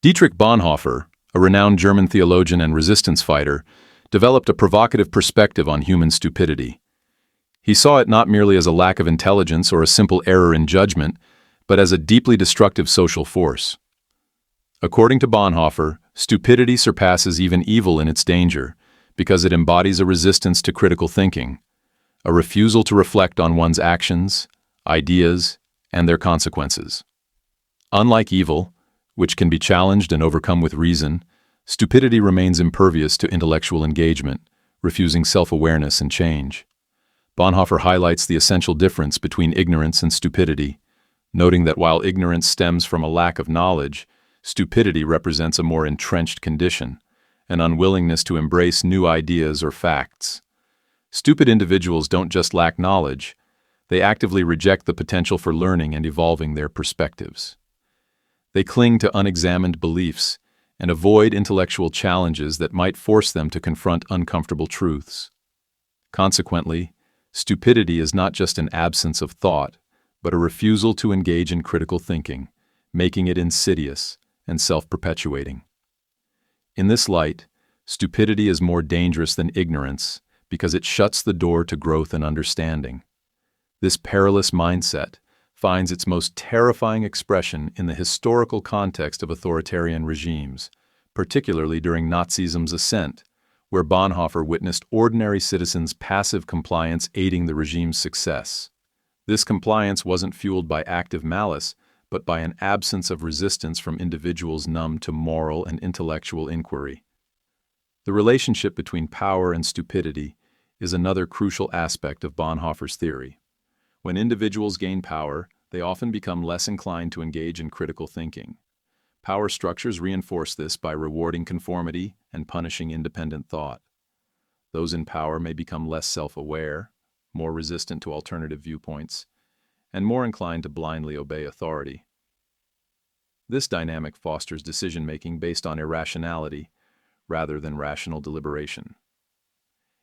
Dietrich Bonhoeffer, a renowned German theologian and resistance fighter, developed a provocative perspective on human stupidity. He saw it not merely as a lack of intelligence or a simple error in judgment, but as a deeply destructive social force. According to Bonhoeffer, stupidity surpasses even evil in its danger, because it embodies a resistance to critical thinking, a refusal to reflect on one's actions, ideas, and their consequences. Unlike evil, which can be challenged and overcome with reason, stupidity remains impervious to intellectual engagement, refusing self-awareness and change. Bonhoeffer highlights the essential difference between ignorance and stupidity, noting that while ignorance stems from a lack of knowledge, stupidity represents a more entrenched condition, an unwillingness to embrace new ideas or facts. Stupid individuals don't just lack knowledge, they actively reject the potential for learning and evolving their perspectives. They cling to unexamined beliefs and avoid intellectual challenges that might force them to confront uncomfortable truths. Consequently, stupidity is not just an absence of thought, but a refusal to engage in critical thinking, making it insidious and self-perpetuating. In this light, stupidity is more dangerous than ignorance because it shuts the door to growth and understanding. This perilous mindset finds its most terrifying expression in the historical context of authoritarian regimes, particularly during Nazism's ascent, where Bonhoeffer witnessed ordinary citizens' passive compliance aiding the regime's success. This compliance wasn't fueled by active malice, but by an absence of resistance from individuals numb to moral and intellectual inquiry. The relationship between power and stupidity is another crucial aspect of Bonhoeffer's theory. When individuals gain power, they often become less inclined to engage in critical thinking. Power structures reinforce this by rewarding conformity and punishing independent thought. Those in power may become less self-aware, more resistant to alternative viewpoints, and more inclined to blindly obey authority. This dynamic fosters decision-making based on irrationality rather than rational deliberation.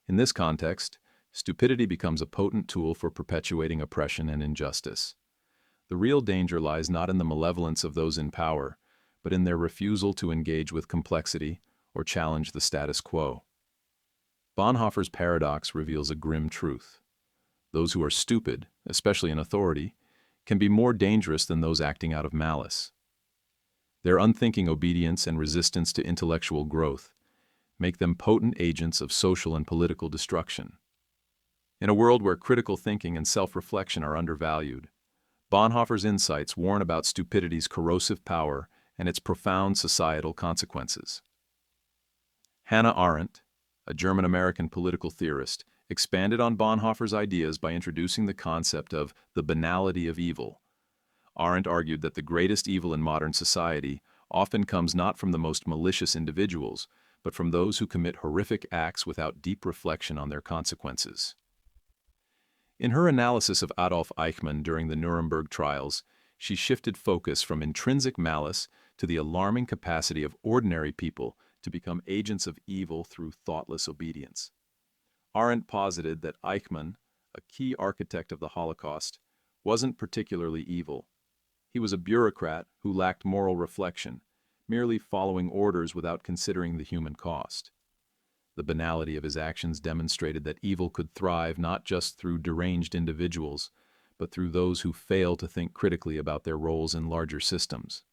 In this context, stupidity becomes a potent tool for perpetuating oppression and injustice. The real danger lies not in the malevolence of those in power, but in their refusal to engage with complexity or challenge the status quo. Bonhoeffer's paradox reveals a grim truth. Those who are stupid, especially in authority, can be more dangerous than those acting out of malice. Their unthinking obedience and resistance to intellectual growth make them potent agents of social and political destruction. In a world where critical thinking and self-reflection are undervalued, Bonhoeffer's insights warn about stupidity's corrosive power and its profound societal consequences. Hannah Arendt, a German-American political theorist, expanded on Bonhoeffer's ideas by introducing the concept of the banality of evil. Arendt argued that the greatest evil in modern society often comes not from the most malicious individuals, but from those who commit horrific acts without deep reflection on their consequences. In her analysis of Adolf Eichmann during the Nuremberg trials, she shifted focus from intrinsic malice to the alarming capacity of ordinary people to become agents of evil through thoughtless obedience. Arendt posited that Eichmann, a key architect of the Holocaust, wasn't particularly evil. He was a bureaucrat who lacked moral reflection, merely following orders without considering the human cost. The banality of his actions demonstrated that evil could thrive not just through deranged individuals, but through those who fail to think critically about their roles in larger systems.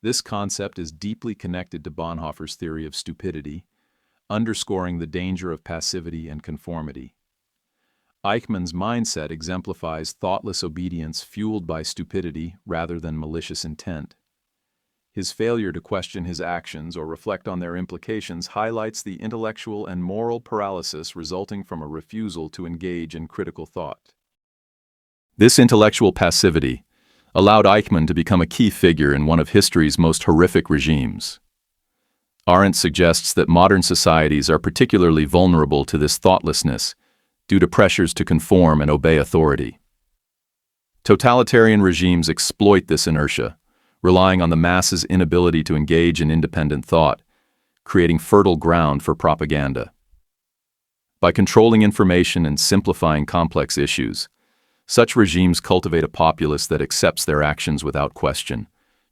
This concept is deeply connected to Bonhoeffer's theory of stupidity, underscoring the danger of passivity and conformity. Eichmann's mindset exemplifies thoughtless obedience fueled by stupidity rather than malicious intent. His failure to question his actions or reflect on their implications highlights the intellectual and moral paralysis resulting from a refusal to engage in critical thought. This intellectual passivity allowed Eichmann to become a key figure in one of history's most horrific regimes. Arendt suggests that modern societies are particularly vulnerable to this thoughtlessness due to pressures to conform and obey authority. Totalitarian regimes exploit this inertia, relying on the masses' inability to engage in independent thought, creating fertile ground for propaganda. By controlling information and simplifying complex issues, such regimes cultivate a populace that accepts their actions without question,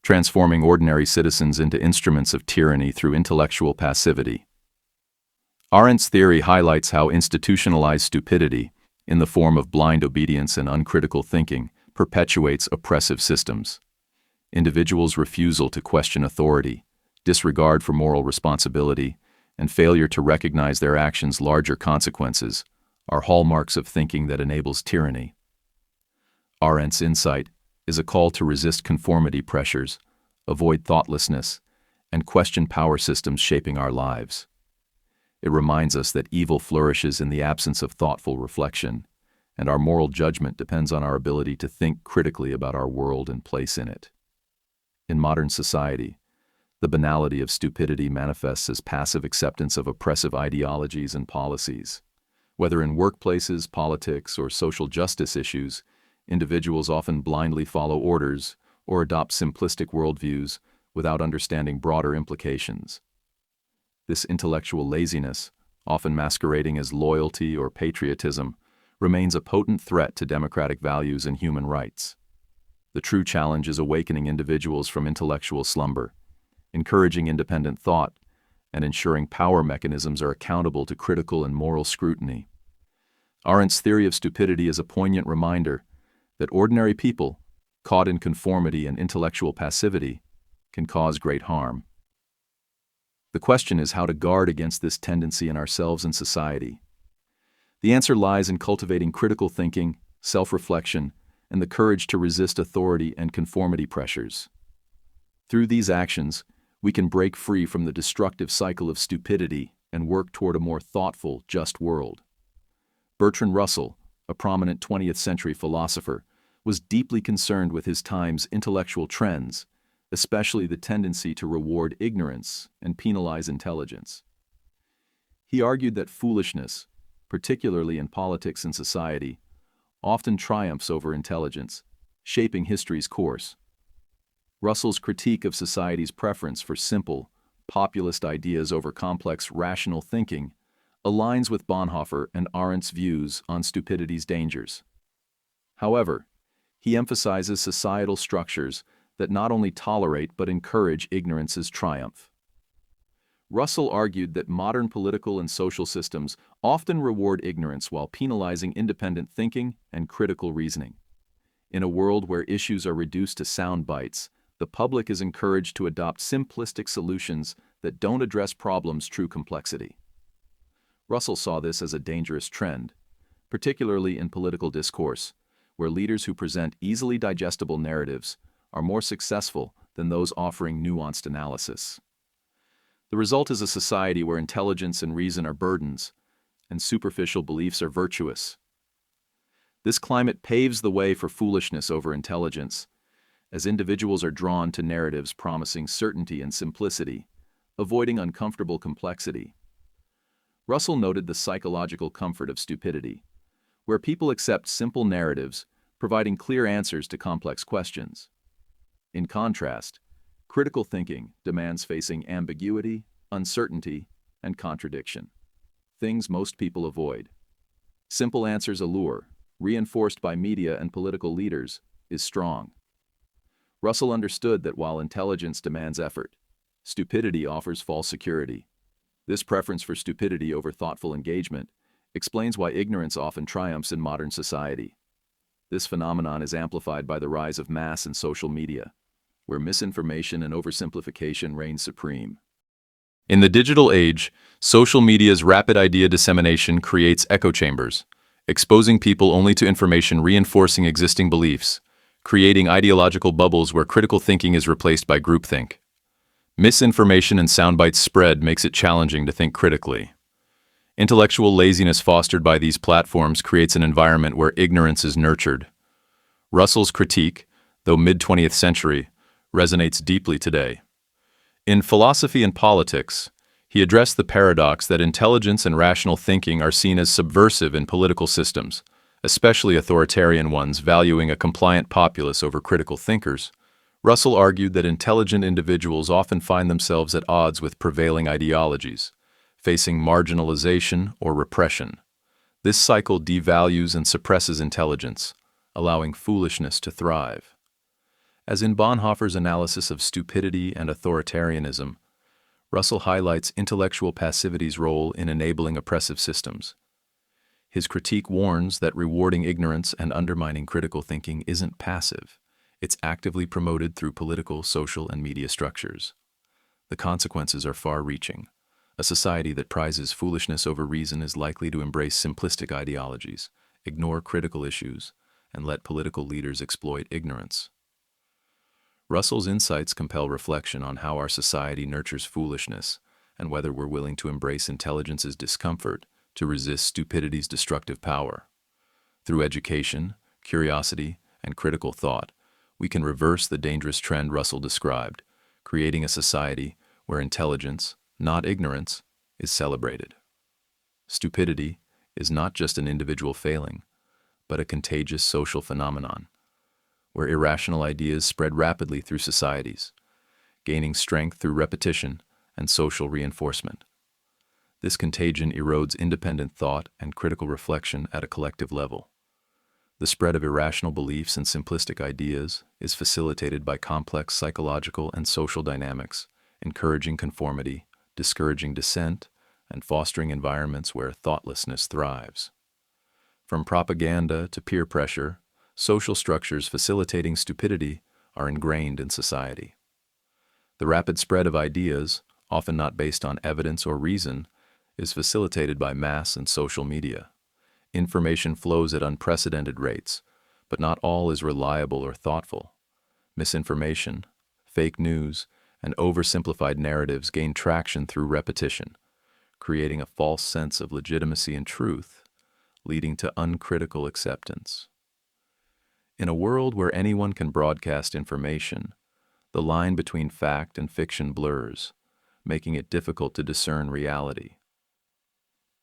transforming ordinary citizens into instruments of tyranny through intellectual passivity. Arendt's theory highlights how institutionalized stupidity, in the form of blind obedience and uncritical thinking, perpetuates oppressive systems. Individuals' refusal to question authority, disregard for moral responsibility, and failure to recognize their actions' larger consequences are hallmarks of thinking that enables tyranny. Arendt's insight is a call to resist conformity pressures, avoid thoughtlessness, and question power systems shaping our lives. It reminds us that evil flourishes in the absence of thoughtful reflection, and our moral judgment depends on our ability to think critically about our world and place in it. In modern society, the banality of stupidity manifests as passive acceptance of oppressive ideologies and policies. Whether in workplaces, politics, or social justice issues, individuals often blindly follow orders or adopt simplistic worldviews without understanding broader implications. This intellectual laziness, often masquerading as loyalty or patriotism, remains a potent threat to democratic values and human rights. The true challenge is awakening individuals from intellectual slumber, encouraging independent thought, and ensuring power mechanisms are accountable to critical and moral scrutiny. Arendt's theory of stupidity is a poignant reminder that ordinary people, caught in conformity and intellectual passivity, can cause great harm. The question is how to guard against this tendency in ourselves and society. The answer lies in cultivating critical thinking, self-reflection, and the courage to resist authority and conformity pressures. Through these actions, we can break free from the destructive cycle of stupidity and work toward a more thoughtful, just world. Bertrand Russell, a prominent 20th century philosopher, was deeply concerned with his time's intellectual trends, especially the tendency to reward ignorance and penalize intelligence. He argued that foolishness, particularly in politics and society, often triumphs over intelligence, shaping history's course. Russell's critique of society's preference for simple, populist ideas over complex, rational thinking aligns with Bonhoeffer and Arendt's views on stupidity's dangers. However, he emphasizes societal structures that not only tolerate but encourage ignorance's triumph. Russell argued that modern political and social systems often reward ignorance while penalizing independent thinking and critical reasoning. In a world where issues are reduced to sound bites, the public is encouraged to adopt simplistic solutions that don't address problems' true complexity. Russell saw this as a dangerous trend, particularly in political discourse, where leaders who present easily digestible narratives are more successful than those offering nuanced analysis. The result is a society where intelligence and reason are burdens, and superficial beliefs are virtuous. This climate paves the way for foolishness over intelligence, as individuals are drawn to narratives promising certainty and simplicity, avoiding uncomfortable complexity. Russell noted the psychological comfort of stupidity, where people accept simple narratives, providing clear answers to complex questions. In contrast, critical thinking demands facing ambiguity, uncertainty, and contradiction, things most people avoid. Simple answers allure, reinforced by media and political leaders, is strong. Russell understood that while intelligence demands effort, stupidity offers false security. This preference for stupidity over thoughtful engagement explains why ignorance often triumphs in modern society. This phenomenon is amplified by the rise of mass and social media, where misinformation and oversimplification reign supreme. In the digital age, social media's rapid idea dissemination creates echo chambers, exposing people only to information reinforcing existing beliefs, creating ideological bubbles where critical thinking is replaced by groupthink. Misinformation and soundbites spread makes it challenging to think critically. Intellectual laziness fostered by these platforms creates an environment where ignorance is nurtured. Russell's critique, though mid-20th century, resonates deeply today. In Philosophy and Politics, he addressed the paradox that intelligence and rational thinking are seen as subversive in political systems, especially authoritarian ones valuing a compliant populace over critical thinkers. Russell argued that intelligent individuals often find themselves at odds with prevailing ideologies, facing marginalization or repression. This cycle devalues and suppresses intelligence, allowing foolishness to thrive. As in Bonhoeffer's analysis of stupidity and authoritarianism, Russell highlights intellectual passivity's role in enabling oppressive systems. His critique warns that rewarding ignorance and undermining critical thinking isn't passive. It's actively promoted through political, social, and media structures. The consequences are far-reaching. A society that prizes foolishness over reason is likely to embrace simplistic ideologies, ignore critical issues, and let political leaders exploit ignorance. Russell's insights compel reflection on how our society nurtures foolishness and whether we're willing to embrace intelligence's discomfort to resist stupidity's destructive power. Through education, curiosity, and critical thought, we can reverse the dangerous trend Russell described, creating a society where intelligence, not ignorance, is celebrated. Stupidity is not just an individual failing, but a contagious social phenomenon, where irrational ideas spread rapidly through societies, gaining strength through repetition and social reinforcement. This contagion erodes independent thought and critical reflection at a collective level. The spread of irrational beliefs and simplistic ideas is facilitated by complex psychological and social dynamics, encouraging conformity, discouraging dissent, and fostering environments where thoughtlessness thrives. From propaganda to peer pressure, social structures facilitating stupidity are ingrained in society. The rapid spread of ideas, often not based on evidence or reason, is facilitated by mass and social media. Information flows at unprecedented rates, but not all is reliable or thoughtful. Misinformation, fake news, and oversimplified narratives gain traction through repetition, creating a false sense of legitimacy and truth, leading to uncritical acceptance. In a world where anyone can broadcast information, the line between fact and fiction blurs, making it difficult to discern reality.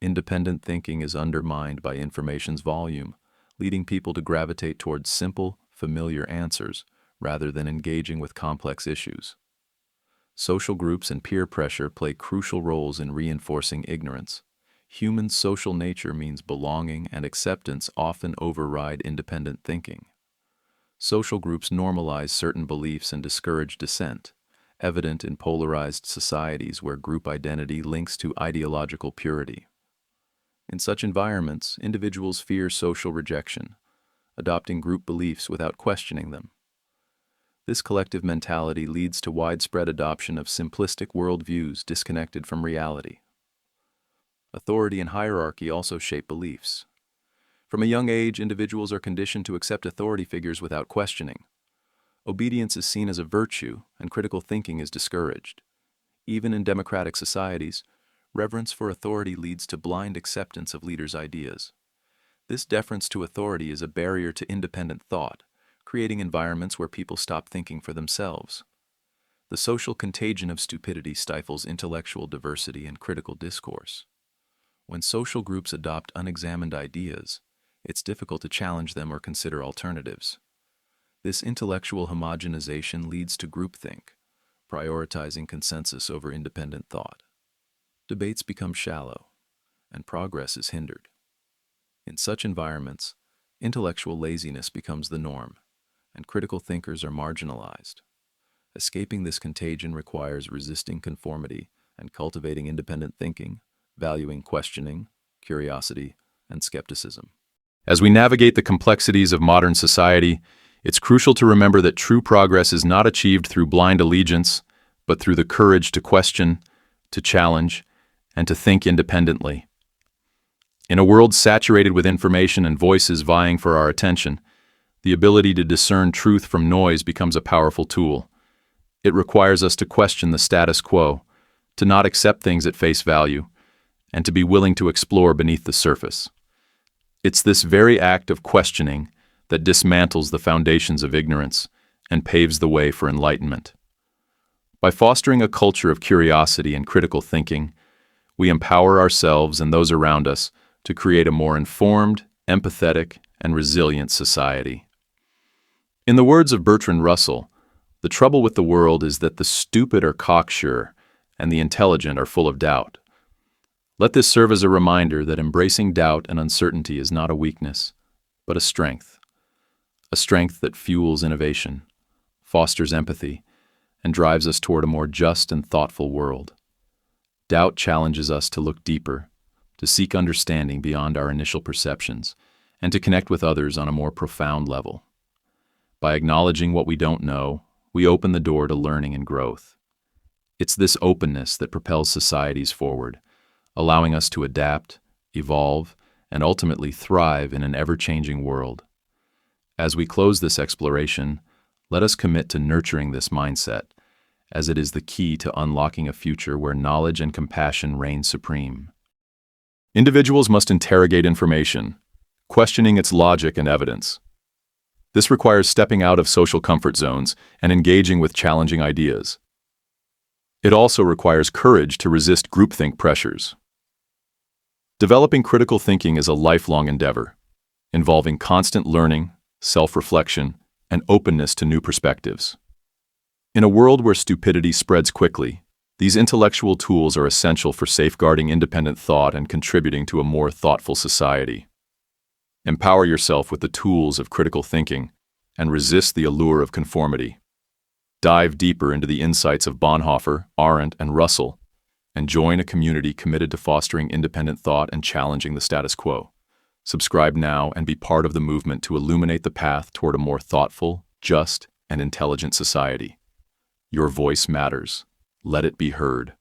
Independent thinking is undermined by information's volume, leading people to gravitate towards simple, familiar answers rather than engaging with complex issues. Social groups and peer pressure play crucial roles in reinforcing ignorance. Human social nature means belonging and acceptance often override independent thinking. Social groups normalize certain beliefs and discourage dissent, evident in polarized societies where group identity links to ideological purity. In such environments, individuals fear social rejection, adopting group beliefs without questioning them. This collective mentality leads to widespread adoption of simplistic worldviews disconnected from reality. Authority and hierarchy also shape beliefs. From a young age, individuals are conditioned to accept authority figures without questioning. Obedience is seen as a virtue, and critical thinking is discouraged. Even in democratic societies, reverence for authority leads to blind acceptance of leaders' ideas. This deference to authority is a barrier to independent thought, creating environments where people stop thinking for themselves. The social contagion of stupidity stifles intellectual diversity and critical discourse. When social groups adopt unexamined ideas, it's difficult to challenge them or consider alternatives. This intellectual homogenization leads to groupthink, prioritizing consensus over independent thought. Debates become shallow, and progress is hindered. In such environments, intellectual laziness becomes the norm, and critical thinkers are marginalized. Escaping this contagion requires resisting conformity and cultivating independent thinking, valuing questioning, curiosity, and skepticism. As we navigate the complexities of modern society, it's crucial to remember that true progress is not achieved through blind allegiance, but through the courage to question, to challenge, and to think independently. In a world saturated with information and voices vying for our attention, the ability to discern truth from noise becomes a powerful tool. It requires us to question the status quo, to not accept things at face value, and to be willing to explore beneath the surface. It's this very act of questioning that dismantles the foundations of ignorance and paves the way for enlightenment. By fostering a culture of curiosity and critical thinking, we empower ourselves and those around us to create a more informed, empathetic, and resilient society. In the words of Bertrand Russell, the trouble with the world is that the stupid are cocksure and the intelligent are full of doubt. Let this serve as a reminder that embracing doubt and uncertainty is not a weakness, but a strength that fuels innovation, fosters empathy, and drives us toward a more just and thoughtful world. Doubt challenges us to look deeper, to seek understanding beyond our initial perceptions, and to connect with others on a more profound level. By acknowledging what we don't know, we open the door to learning and growth. It's this openness that propels societies forward, allowing us to adapt, evolve, and ultimately thrive in an ever-changing world. As we close this exploration, let us commit to nurturing this mindset, as it is the key to unlocking a future where knowledge and compassion reign supreme. Individuals must interrogate information, questioning its logic and evidence. This requires stepping out of social comfort zones and engaging with challenging ideas. It also requires courage to resist groupthink pressures. Developing critical thinking is a lifelong endeavor, involving constant learning, self-reflection, and openness to new perspectives. In a world where stupidity spreads quickly, these intellectual tools are essential for safeguarding independent thought and contributing to a more thoughtful society. Empower yourself with the tools of critical thinking and resist the allure of conformity. Dive deeper into the insights of Bonhoeffer, Arendt, and Russell, and join a community committed to fostering independent thought and challenging the status quo. Subscribe now and be part of the movement to illuminate the path toward a more thoughtful, just, and intelligent society. Your voice matters. Let it be heard.